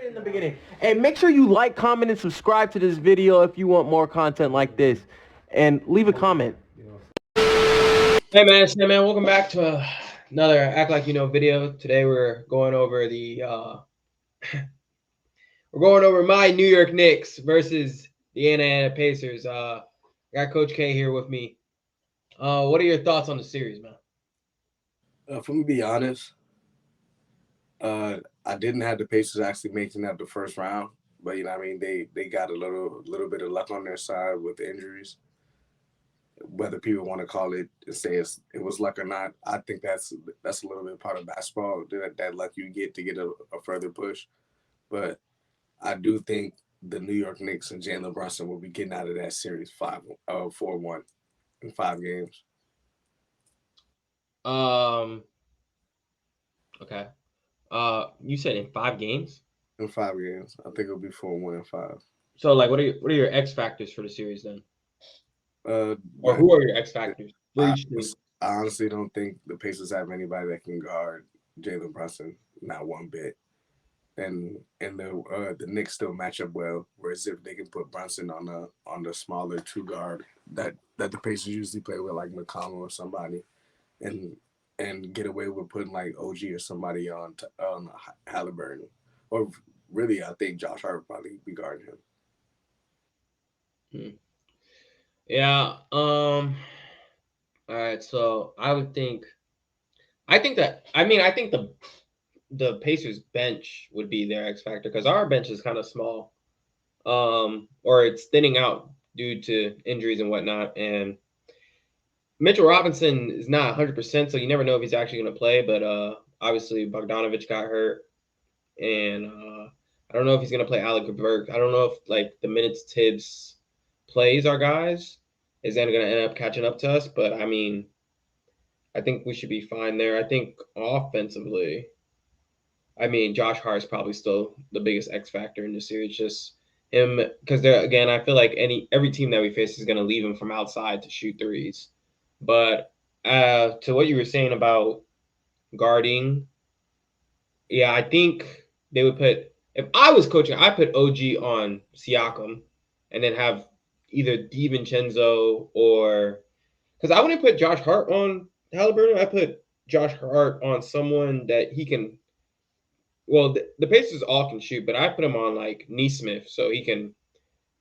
in the beginning. And make sure you like, comment, and subscribe to this video if you want more content like this. And leave a comment. Hey man, it's man. Welcome back to another Act Like You Know video. Today we're going over my New York Knicks versus the Indiana Pacers. I got Coach K here with me. What are your thoughts on the series, man? For me to be honest, I didn't have the Pacers actually making out the first round, but you know, what I mean, they got a little bit of luck on their side with the injuries. Whether people want to call it and say it was luck or not, I think that's a little bit part of basketball. That luck you get to get a further push, but I do think the New York Knicks and Jalen Brunson will be getting out of that series 4-1 in 5 games. Okay. You said in 5 games? In 5 games, I think it'll be 4-1 in 5. So, like, what are your X factors for the series then? Or But who are your X factors for I, each team? I honestly don't think the Pacers have anybody that can guard Jalen Brunson, not one bit. And the Knicks still match up well. Whereas if they can put Brunson on the smaller two guard that the Pacers usually play with, like McConnell or somebody, and get away with putting like OG or somebody on Halliburton, or really I think Josh Hart would probably be guarding him. Yeah. All right. So I think the Pacers bench would be their X factor because our bench is kind of small, or it's thinning out due to injuries and whatnot. And Mitchell Robinson is not 100%, so you never know if he's actually going to play. But obviously Bogdanovich got hurt, and I don't know if he's going to play Alec Burke. I don't know if like the minutes Tibbs plays our guys is then going to end up catching up to us. But I mean, I think we should be fine there. I think offensively, I mean, Josh Hart is probably still the biggest X factor in the series. Just him, because again, I feel like every team that we face is going to leave him from outside to shoot threes. But to what you were saying about guarding, yeah, I think they would put. If I was coaching, I put OG on Siakam, and then have either DiVincenzo or because I wouldn't put Josh Hart on Halliburton. I put Josh Hart on someone that he can. Well, the Pacers all can shoot, but I put him on like Neesmith so he can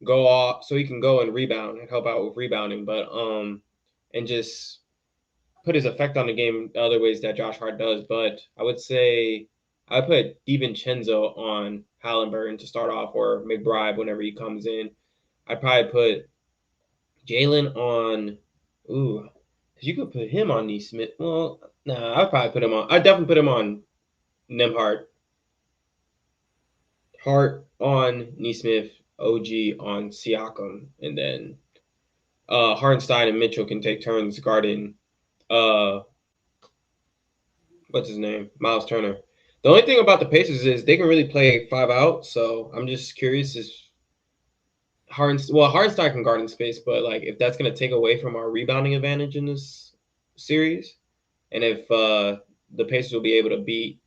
go off, so he can go and rebound and help out with rebounding, but and just put his effect on the game the other ways that Josh Hart does. But I would say I put DiVincenzo on Halliburton to start off, or McBride whenever he comes in. I'd probably put Jalen on. Ooh, because you could put him on Neesmith. Well, nah, I'd probably put him on. I'd definitely put him on Nemhart. Hart on Neesmith, OG on Siakam, and then Hartenstein and Mitchell can take turns guarding what's his name? Miles Turner. The only thing about the Pacers is they can really play 5 out, so I'm just curious if Hartenstein can guard in space, but like if that's gonna take away from our rebounding advantage in this series, and if the Pacers will be able to beat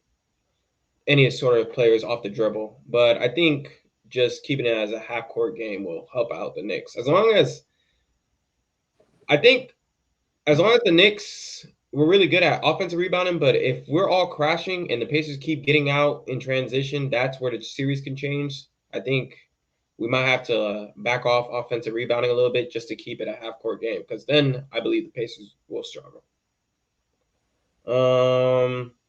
any sort of players off the dribble. But I think just keeping it as a half court game will help out the Knicks. As long as the Knicks we're really good at offensive rebounding, but if we're all crashing and the Pacers keep getting out in transition, that's where the series can change. I think we might have to back off offensive rebounding a little bit just to keep it a half court game, because then I believe the Pacers will struggle.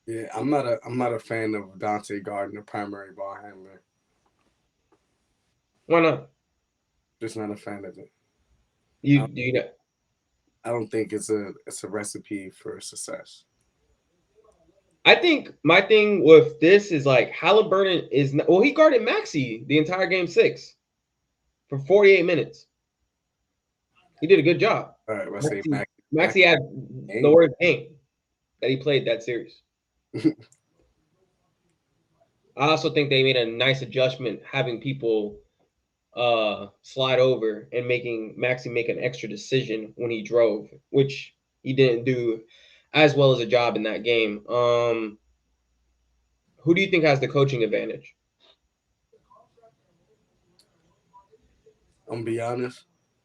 Yeah, I'm not a fan of Dante Gardner, primary ball handler. Why not? Just not a fan of it. You do you know? I don't think it's a recipe for success. I think my thing with this is like Halliburton is not, well, he guarded Maxey the entire game 6 for 48 minutes. He did a good job. All right, let's say Maxey had the worst game that he played that series. I also think they made a nice adjustment having people slide over and making Maxey make an extra decision when he drove, which he didn't do as well as a job in that game. Who do you think has the coaching advantage? I'm gonna be honest.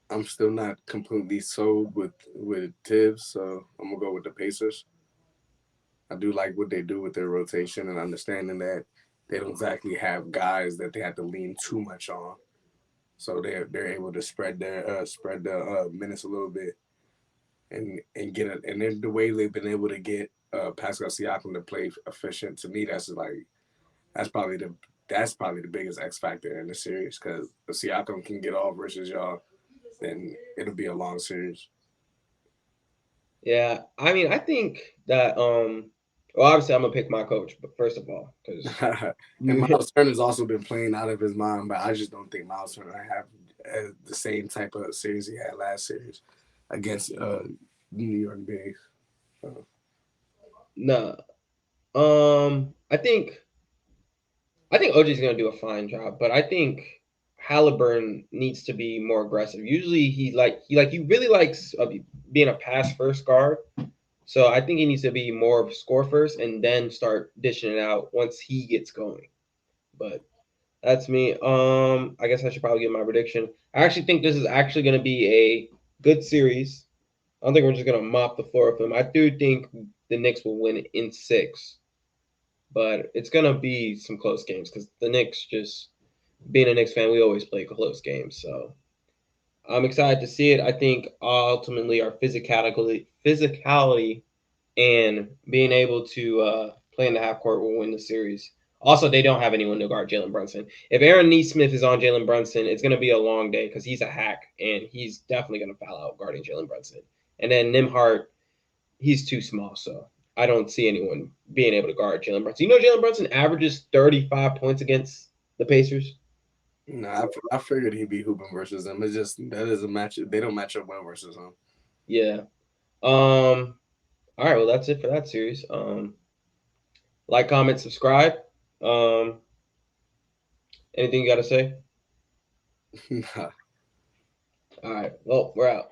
I'm still not completely sold with Tibbs, so I'm gonna go with the Pacers. I do like what they do with their rotation and understanding that they don't exactly have guys that they have to lean too much on. So they're able to spread the minutes a little bit and get it. And then the way they've been able to get Pascal Siakam to play efficient, to me, that's probably the that's probably the biggest X factor in the series, because if Siakam can get off versus y'all, then it'll be a long series. Yeah, I mean, I think that well, obviously I'm gonna pick my coach, but first of all, because And you, Miles Turner's also been playing out of his mind, but I just don't think Miles Turner have the same type of series he had last series against New York Knicks. So, nah, I think OG's gonna do a fine job, but I think Halliburton needs to be more aggressive. Usually he really likes being a pass first guard. So I think he needs to be more of score first and then start dishing it out once he gets going. But that's me. I guess I should probably give my prediction. I actually think this is actually going to be a good series. I don't think we're just going to mop the floor with them. I do think the Knicks will win in six, but it's going to be some close games because the Knicks, just being a Knicks fan, we always play close games. So I'm excited to see it. I think ultimately our physicality and being able to play in the half court will win the series. Also, they don't have anyone to guard Jalen Brunson. If Aaron Neesmith is on Jalen Brunson, it's going to be a long day because he's a hack and he's definitely going to foul out guarding Jalen Brunson. And then Nimhart, he's too small, so I don't see anyone being able to guard Jalen Brunson. You know, Jalen Brunson averages 35 points against the Pacers. I figured he'd be hooping versus them. It's just that is a match. They don't match up well versus him. Yeah. All right. Well, that's it for that series. Like, comment, subscribe. Um, Anything you got to say? All right. Well, we're out.